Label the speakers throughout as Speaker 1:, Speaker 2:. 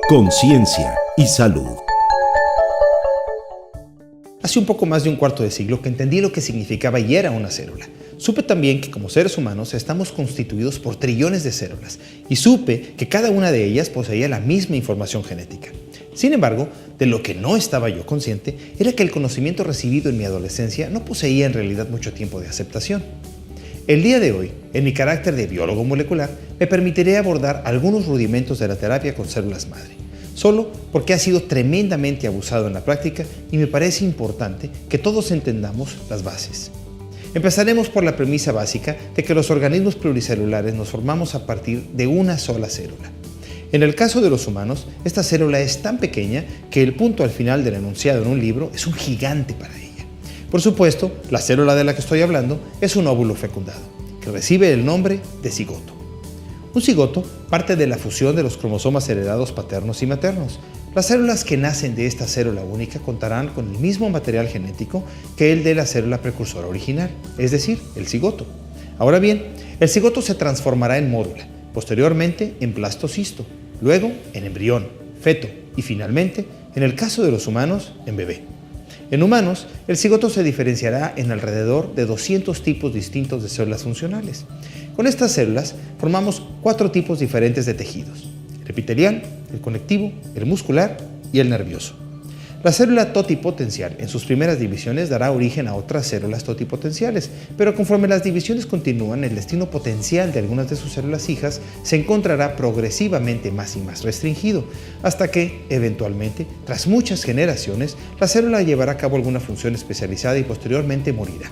Speaker 1: Conciencia y salud.
Speaker 2: Hace un poco más de un cuarto de siglo que entendí lo que significaba y era una célula. Supe también que como seres humanos estamos constituidos por trillones de células y supe que cada una de ellas poseía la misma información genética. Sin embargo, de lo que no estaba yo consciente era que el conocimiento recibido en mi adolescencia no poseía en realidad mucho tiempo de aceptación. El día de hoy, en mi carácter de biólogo molecular, me permitiré abordar algunos rudimentos de la terapia con células madre, solo porque ha sido tremendamente abusado en la práctica y me parece importante que todos entendamos las bases. Empezaremos por la premisa básica de que los organismos pluricelulares nos formamos a partir de una sola célula. En el caso de los humanos, esta célula es tan pequeña que el punto al final del enunciado en un libro es un gigante para ella. Por supuesto, la célula de la que estoy hablando es un óvulo fecundado, que recibe el nombre de cigoto. Un cigoto parte de la fusión de los cromosomas heredados paternos y maternos. Las células que nacen de esta célula única contarán con el mismo material genético que el de la célula precursora original, es decir, el cigoto. Ahora bien, el cigoto se transformará en mórula, posteriormente en blastocisto, luego en embrión, feto y finalmente, en el caso de los humanos, en bebé. En humanos, el cigoto se diferenciará en alrededor de 200 tipos distintos de células funcionales. Con estas células formamos 4 tipos diferentes de tejidos: el epitelial, el conectivo, el muscular y el nervioso. La célula totipotencial en sus primeras divisiones dará origen a otras células totipotenciales, pero conforme las divisiones continúan, el destino potencial de algunas de sus células hijas se encontrará progresivamente más y más restringido, hasta que, eventualmente, tras muchas generaciones, la célula llevará a cabo alguna función especializada y posteriormente morirá.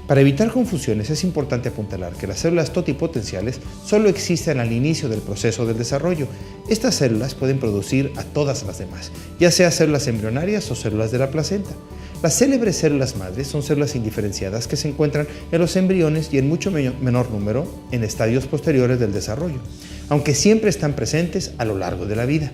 Speaker 2: Para evitar confusiones es importante apuntalar que las células totipotenciales solo existen al inicio del proceso del desarrollo. Estas células pueden producir a todas las demás, ya sea células embrionarias o células de la placenta. Las célebres células madres son células indiferenciadas que se encuentran en los embriones y en mucho menor número en estadios posteriores del desarrollo, aunque siempre están presentes a lo largo de la vida.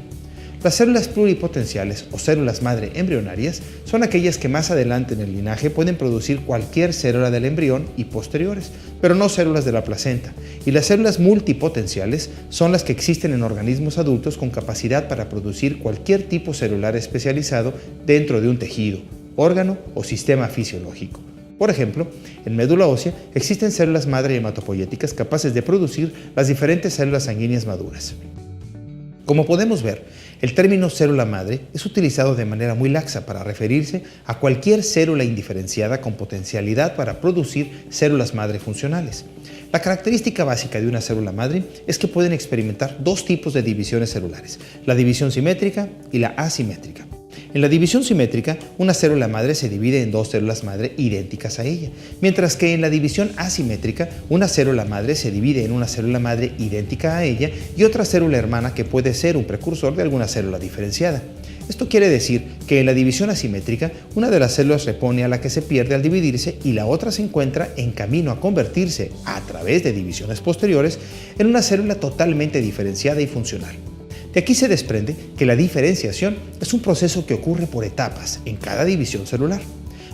Speaker 2: Las células pluripotenciales o células madre embrionarias son aquellas que más adelante en el linaje pueden producir cualquier célula del embrión y posteriores, pero no células de la placenta. Y las células multipotenciales son las que existen en organismos adultos con capacidad para producir cualquier tipo celular especializado dentro de un tejido, órgano o sistema fisiológico. Por ejemplo, en médula ósea existen células madre hematopoyéticas capaces de producir las diferentes células sanguíneas maduras. Como podemos ver, el término célula madre es utilizado de manera muy laxa para referirse a cualquier célula indiferenciada con potencialidad para producir células madre funcionales. La característica básica de una célula madre es que pueden experimentar 2 tipos de divisiones celulares, la división simétrica y la asimétrica. En la división simétrica, una célula madre se divide en 2 células madre idénticas a ella, mientras que en la división asimétrica, una célula madre se divide en una célula madre idéntica a ella y otra célula hermana que puede ser un precursor de alguna célula diferenciada. Esto quiere decir que en la división asimétrica, una de las células repone a la que se pierde al dividirse y la otra se encuentra en camino a convertirse, a través de divisiones posteriores, en una célula totalmente diferenciada y funcional. De aquí se desprende que la diferenciación es un proceso que ocurre por etapas en cada división celular.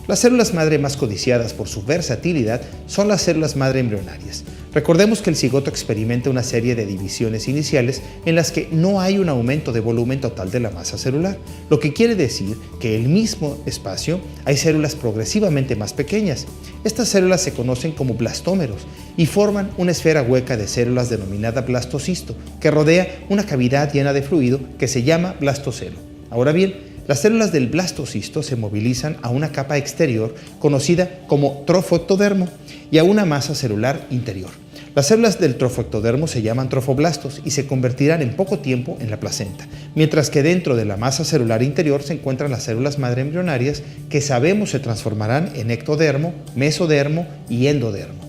Speaker 2: Las células madre más codiciadas por su versatilidad son las células madre embrionarias. Recordemos que el cigoto experimenta una serie de divisiones iniciales en las que no hay un aumento de volumen total de la masa celular, lo que quiere decir que en el mismo espacio hay células progresivamente más pequeñas. Estas células se conocen como blastómeros y forman una esfera hueca de células denominada blastocisto, que rodea una cavidad llena de fluido que se llama blastocelo. Ahora bien, las células del blastocisto se movilizan a una capa exterior conocida como trofoectodermo y a una masa celular interior. Las células del trofoectodermo se llaman trofoblastos y se convertirán en poco tiempo en la placenta, mientras que dentro de la masa celular interior se encuentran las células madre embrionarias que sabemos se transformarán en ectodermo, mesodermo y endodermo,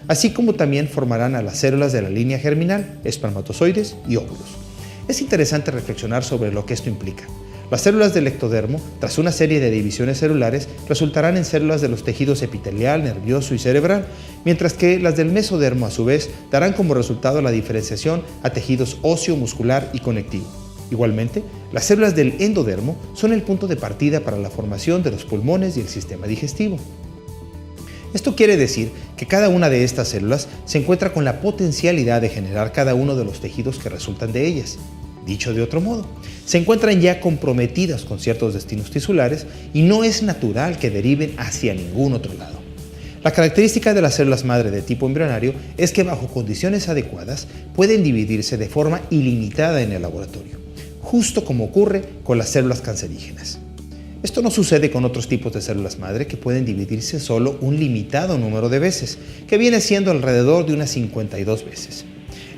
Speaker 2: así como también formarán a las células de la línea germinal, espermatozoides y óvulos. Es interesante reflexionar sobre lo que esto implica. Las células del ectodermo, tras una serie de divisiones celulares, resultarán en células de los tejidos epitelial, nervioso y cerebral, mientras que las del mesodermo, a su vez, darán como resultado la diferenciación a tejidos óseo, muscular y conectivo. Igualmente, las células del endodermo son el punto de partida para la formación de los pulmones y el sistema digestivo. Esto quiere decir que cada una de estas células se encuentra con la potencialidad de generar cada uno de los tejidos que resultan de ellas. Dicho de otro modo, se encuentran ya comprometidas con ciertos destinos tisulares y no es natural que deriven hacia ningún otro lado. La característica de las células madre de tipo embrionario es que bajo condiciones adecuadas pueden dividirse de forma ilimitada en el laboratorio, justo como ocurre con las células cancerígenas. Esto no sucede con otros tipos de células madre que pueden dividirse solo un limitado número de veces, que viene siendo alrededor de unas 52 veces.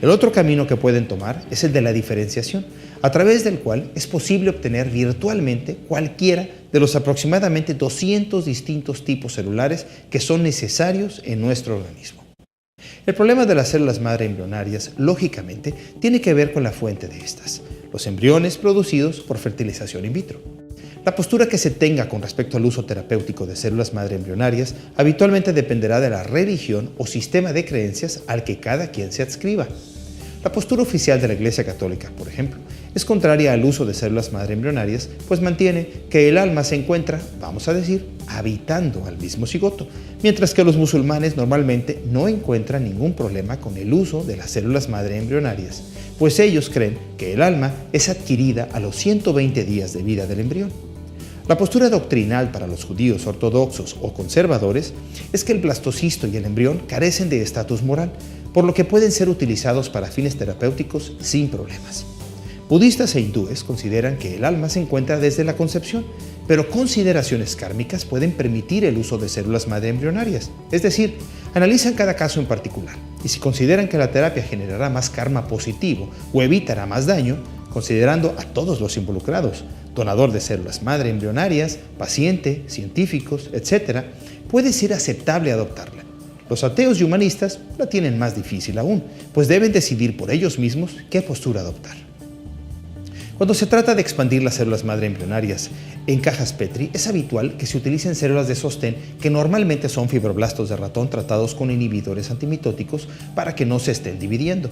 Speaker 2: El otro camino que pueden tomar es el de la diferenciación, a través del cual es posible obtener virtualmente cualquiera de los aproximadamente 200 distintos tipos celulares que son necesarios en nuestro organismo. El problema de las células madre embrionarias, lógicamente, tiene que ver con la fuente de estas, los embriones producidos por fertilización in vitro. La postura que se tenga con respecto al uso terapéutico de células madre embrionarias habitualmente dependerá de la religión o sistema de creencias al que cada quien se adscriba. La postura oficial de la Iglesia Católica, por ejemplo, es contraria al uso de células madre embrionarias, pues mantiene que el alma se encuentra, vamos a decir, habitando al mismo cigoto, mientras que los musulmanes normalmente no encuentran ningún problema con el uso de las células madre embrionarias, pues ellos creen que el alma es adquirida a los 120 días de vida del embrión. La postura doctrinal para los judíos ortodoxos o conservadores es que el blastocisto y el embrión carecen de estatus moral, por lo que pueden ser utilizados para fines terapéuticos sin problemas. Budistas e hindúes consideran que el alma se encuentra desde la concepción, pero consideraciones kármicas pueden permitir el uso de células madre embrionarias, es decir, analizan cada caso en particular, y si consideran que la terapia generará más karma positivo o evitará más daño, considerando a todos los involucrados, donador de células madre embrionarias, paciente, científicos, etc., puede ser aceptable adoptarla. Los ateos y humanistas la tienen más difícil aún, pues deben decidir por ellos mismos qué postura adoptar. Cuando se trata de expandir las células madre embrionarias en cajas Petri, es habitual que se utilicen células de sostén que normalmente son fibroblastos de ratón tratados con inhibidores antimitóticos para que no se estén dividiendo.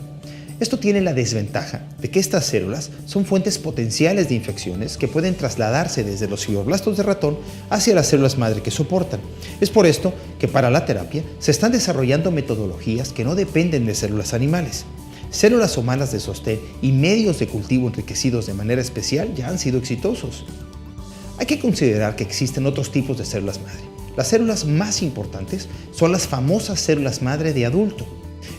Speaker 2: Esto tiene la desventaja de que estas células son fuentes potenciales de infecciones que pueden trasladarse desde los fibroblastos de ratón hacia las células madre que soportan. Es por esto que para la terapia se están desarrollando metodologías que no dependen de células animales. Células humanas de sostén y medios de cultivo enriquecidos de manera especial ya han sido exitosos. Hay que considerar que existen otros tipos de células madre. Las células más importantes son las famosas células madre de adulto.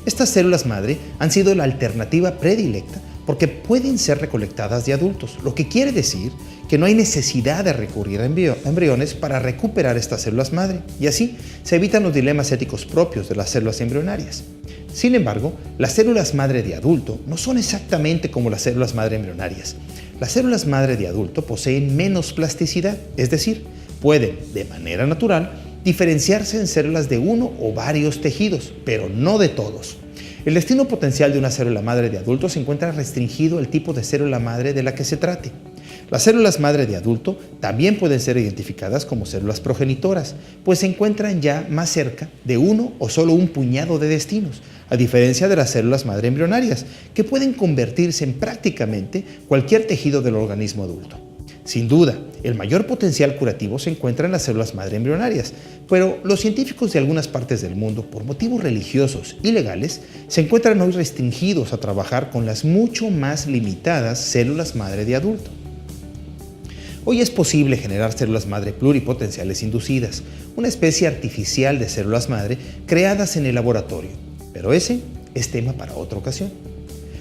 Speaker 2: Estas células madre han sido la alternativa predilecta porque pueden ser recolectadas de adultos, lo que quiere decir que no hay necesidad de recurrir a embriones para recuperar estas células madre, y así se evitan los dilemas éticos propios de las células embrionarias. Sin embargo, las células madre de adulto no son exactamente como las células madre embrionarias. Las células madre de adulto poseen menos plasticidad, es decir, pueden, de manera natural, diferenciarse en células de uno o varios tejidos, pero no de todos. El destino potencial de una célula madre de adulto se encuentra restringido al tipo de célula madre de la que se trate. Las células madre de adulto también pueden ser identificadas como células progenitoras, pues se encuentran ya más cerca de uno o solo un puñado de destinos, a diferencia de las células madre embrionarias, que pueden convertirse en prácticamente cualquier tejido del organismo adulto. Sin duda, el mayor potencial curativo se encuentra en las células madre embrionarias, pero los científicos de algunas partes del mundo, por motivos religiosos y legales, se encuentran hoy restringidos a trabajar con las mucho más limitadas células madre de adulto. Hoy es posible generar células madre pluripotenciales inducidas, una especie artificial de células madre creadas en el laboratorio, pero ese es tema para otra ocasión.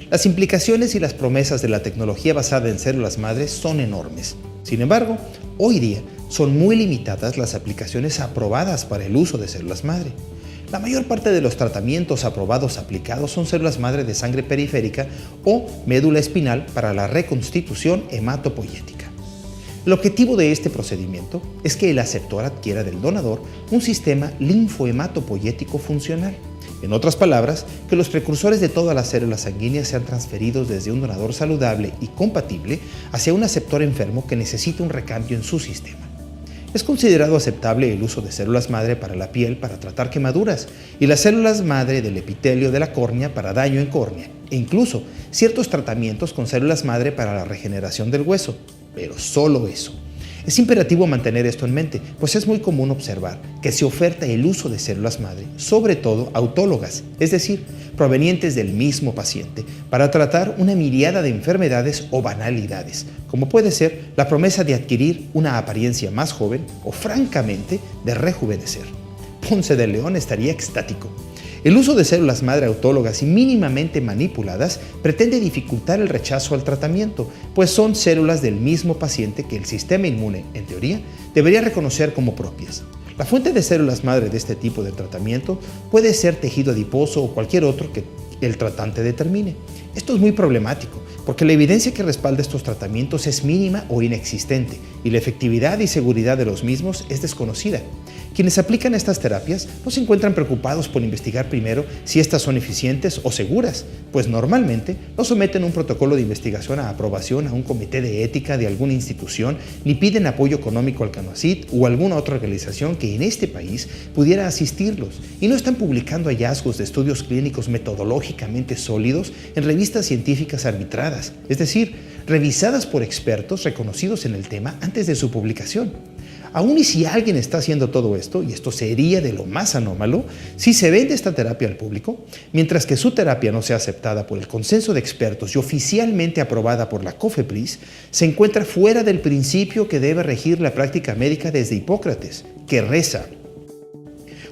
Speaker 2: Las implicaciones y las promesas de la tecnología basada en células madre son enormes. Sin embargo, hoy día son muy limitadas las aplicaciones aprobadas para el uso de células madre. La mayor parte de los tratamientos aprobados aplicados son células madre de sangre periférica o médula espinal para la reconstitución hematopoyética. El objetivo de este procedimiento es que el aceptor adquiera del donador un sistema linfohematopoyético funcional. En otras palabras, que los precursores de todas las células sanguíneas sean transferidos desde un donador saludable y compatible hacia un aceptor enfermo que necesita un recambio en su sistema. Es considerado aceptable el uso de células madre para la piel para tratar quemaduras y las células madre del epitelio de la córnea para daño en córnea, e incluso ciertos tratamientos con células madre para la regeneración del hueso, pero solo eso. Es imperativo mantener esto en mente, pues es muy común observar que se oferta el uso de células madre, sobre todo autólogas, es decir, provenientes del mismo paciente, para tratar una miríada de enfermedades o banalidades, como puede ser la promesa de adquirir una apariencia más joven o, francamente, de rejuvenecer. Ponce de León estaría extático. El uso de células madre autólogas y mínimamente manipuladas pretende dificultar el rechazo al tratamiento, pues son células del mismo paciente que el sistema inmune, en teoría, debería reconocer como propias. La fuente de células madre de este tipo de tratamiento puede ser tejido adiposo o cualquier otro que el tratante determine. Esto es muy problemático, porque la evidencia que respalda estos tratamientos es mínima o inexistente y la efectividad y seguridad de los mismos es desconocida. Quienes aplican estas terapias no se encuentran preocupados por investigar primero si estas son eficientes o seguras, pues normalmente no someten un protocolo de investigación a aprobación a un comité de ética de alguna institución ni piden apoyo económico al CONACYT o alguna otra organización que en este país pudiera asistirlos, y no están publicando hallazgos de estudios clínicos metodológicamente sólidos en revistas científicas arbitradas, es decir, revisadas por expertos reconocidos en el tema antes de su publicación. Aún y si alguien está haciendo todo esto, y esto sería de lo más anómalo, si se vende esta terapia al público, mientras que su terapia no sea aceptada por el consenso de expertos y oficialmente aprobada por la COFEPRIS, se encuentra fuera del principio que debe regir la práctica médica desde Hipócrates, que reza: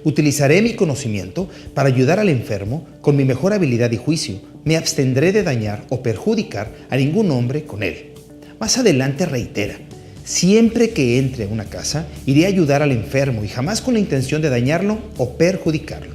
Speaker 2: utilizaré mi conocimiento para ayudar al enfermo con mi mejor habilidad y juicio. Me abstendré de dañar o perjudicar a ningún hombre con él. Más adelante reitera: siempre que entre a una casa, iré a ayudar al enfermo y jamás con la intención de dañarlo o perjudicarlo.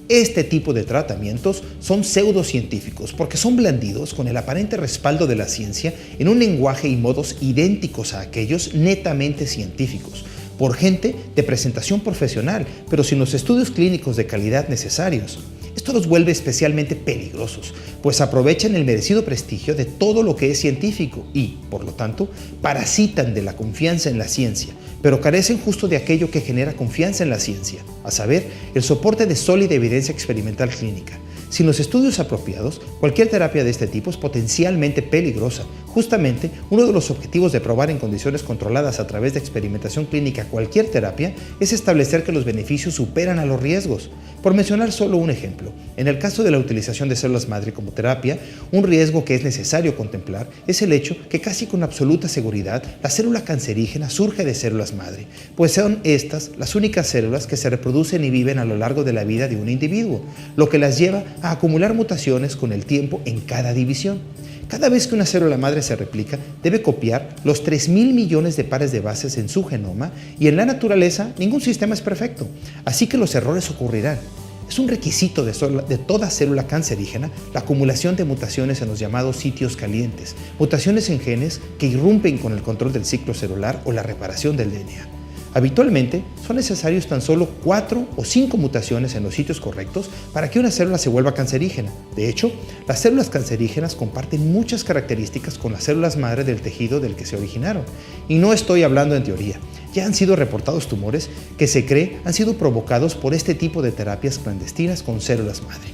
Speaker 2: Este tipo de tratamientos son pseudocientíficos porque son blandidos con el aparente respaldo de la ciencia en un lenguaje y modos idénticos a aquellos netamente científicos, por gente de presentación profesional, pero sin los estudios clínicos de calidad necesarios. Esto los vuelve especialmente peligrosos, pues aprovechan el merecido prestigio de todo lo que es científico y, por lo tanto, parasitan de la confianza en la ciencia, pero carecen justo de aquello que genera confianza en la ciencia, a saber, el soporte de sólida evidencia experimental clínica. Sin los estudios apropiados, cualquier terapia de este tipo es potencialmente peligrosa. Justamente, uno de los objetivos de probar en condiciones controladas a través de experimentación clínica cualquier terapia es establecer que los beneficios superan a los riesgos. Por mencionar solo un ejemplo, en el caso de la utilización de células madre como terapia, un riesgo que es necesario contemplar es el hecho que casi con absoluta seguridad la célula cancerígena surge de células madre, pues son estas las únicas células que se reproducen y viven a lo largo de la vida de un individuo, lo que las lleva a acumular mutaciones con el tiempo en cada división. Cada vez que una célula madre se replica, debe copiar los 3.000 millones de pares de bases en su genoma, y en la naturaleza ningún sistema es perfecto, así que los errores ocurrirán. Es un requisito de toda célula cancerígena la acumulación de mutaciones en los llamados sitios calientes, mutaciones en genes que irrumpen con el control del ciclo celular o la reparación del DNA. Habitualmente son necesarios tan solo 4 o 5 mutaciones en los sitios correctos para que una célula se vuelva cancerígena. De hecho, las células cancerígenas comparten muchas características con las células madre del tejido del que se originaron. Y no estoy hablando en teoría. Ya han sido reportados tumores que se cree han sido provocados por este tipo de terapias clandestinas con células madre.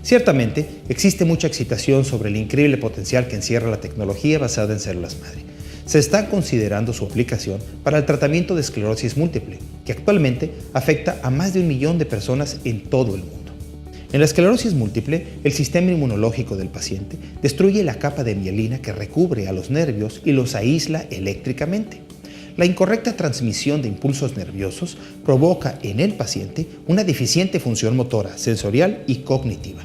Speaker 2: Ciertamente, existe mucha excitación sobre el increíble potencial que encierra la tecnología basada en células madre. Se está considerando su aplicación para el tratamiento de esclerosis múltiple, que actualmente afecta a más de 1 millón de personas en todo el mundo. En la esclerosis múltiple, el sistema inmunológico del paciente destruye la capa de mielina que recubre a los nervios y los aísla eléctricamente. La incorrecta transmisión de impulsos nerviosos provoca en el paciente una deficiente función motora, sensorial y cognitiva.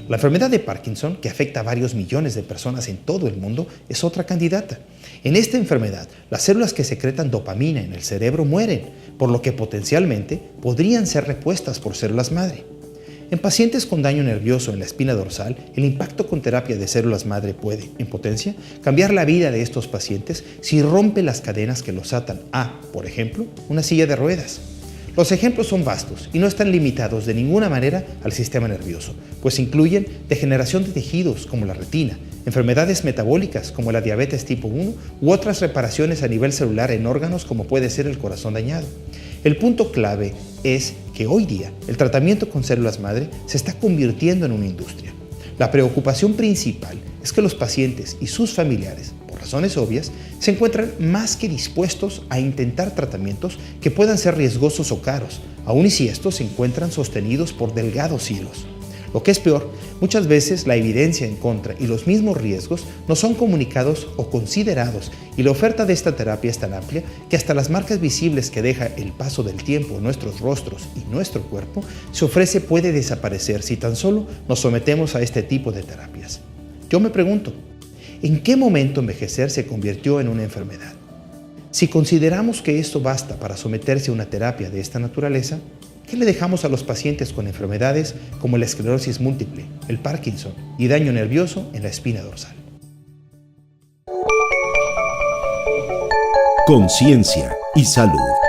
Speaker 2: La enfermedad de Parkinson, que afecta a varios millones de personas en todo el mundo, es otra candidata. En esta enfermedad, las células que secretan dopamina en el cerebro mueren, por lo que potencialmente podrían ser repuestas por células madre. En pacientes con daño nervioso en la espina dorsal, el impacto con terapia de células madre puede, en potencia, cambiar la vida de estos pacientes si rompe las cadenas que los atan a, por ejemplo, una silla de ruedas. Los ejemplos son vastos y no están limitados de ninguna manera al sistema nervioso, pues incluyen degeneración de tejidos como la retina, enfermedades metabólicas como la diabetes tipo 1 u otras reparaciones a nivel celular en órganos como puede ser el corazón dañado. El punto clave es que hoy día el tratamiento con células madre se está convirtiendo en una industria. La preocupación principal es que los pacientes y sus familiares, por razones obvias, se encuentran más que dispuestos a intentar tratamientos que puedan ser riesgosos o caros, aun y si estos se encuentran sostenidos por delgados hilos. Lo que es peor, muchas veces la evidencia en contra y los mismos riesgos no son comunicados o considerados, y la oferta de esta terapia es tan amplia que hasta las marcas visibles que deja el paso del tiempo en nuestros rostros y nuestro cuerpo se ofrece puede desaparecer si tan solo nos sometemos a este tipo de terapias. Yo me pregunto, ¿en qué momento envejecer se convirtió en una enfermedad? Si consideramos que esto basta para someterse a una terapia de esta naturaleza, ¿qué le dejamos a los pacientes con enfermedades como la esclerosis múltiple, el Parkinson y daño nervioso en la espina dorsal?
Speaker 1: Conciencia y salud.